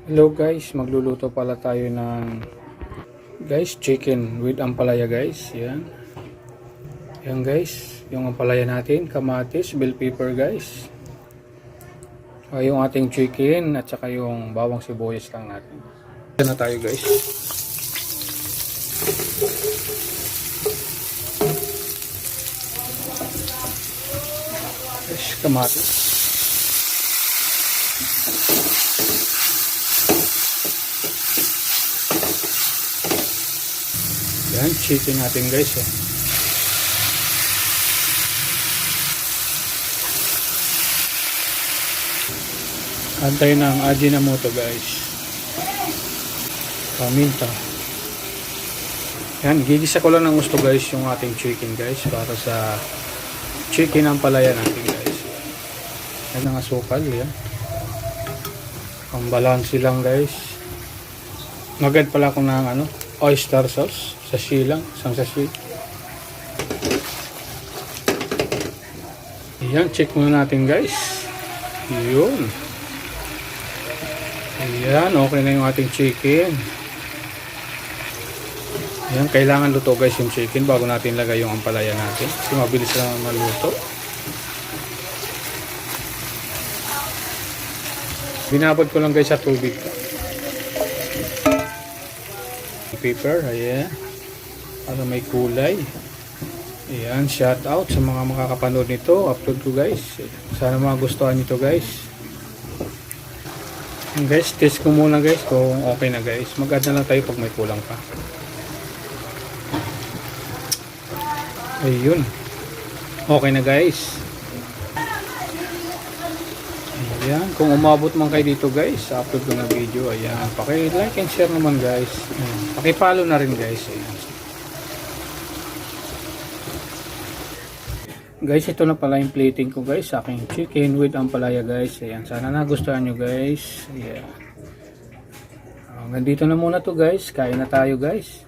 Hello guys, magluluto pala tayo ng chicken with ampalaya guys. Yan. Yan guys, yung ampalaya natin, kamatis, bell pepper guys. Yung ating chicken at saka yung bawang sibuyas lang natin. Yan na tayo guys. Kamatis. Yan, chicken natin guys. Antay ng Ajinomoto guys. Paminta. Yan, gigisa ko lang ng gusto guys yung ating chicken guys para sa chicken ampalaya natin guys. Yan ang asukal yan. Pambalansi lang guys. Magad pala ako ng oyster sauce. Sashi lang, isang sashi. Ayan, check muna natin guys. Yun. Ayan, okay na yung ating chicken. Ayan, kailangan luto guys yung chicken bago natin lagay yung ampalaya natin. Kasi mabilis lang maluto. Binabad ko lang guys sa tubig. Pepper, ayan. Para may kulay. Ayan, shout out sa mga makakapanood nito. Upload ko guys. Sana magustuhan nito guys. And guys, test ko muna guys kung okay na guys. Mag-add na lang tayo pag may kulang pa. Ayun. Okay na guys. Ayan, kung umabot man kayo dito guys, upload ko na video. Ayan, paki-like and share naman guys. Ayan, paki-follow na rin guys. Ayan. Guys, ito na pala yung plating ko guys sa aking chicken with ampalaya guys. Ayan, sana nagustuhan nyo guys. Ayan. Hanggang dito na muna to guys. Kain na tayo guys.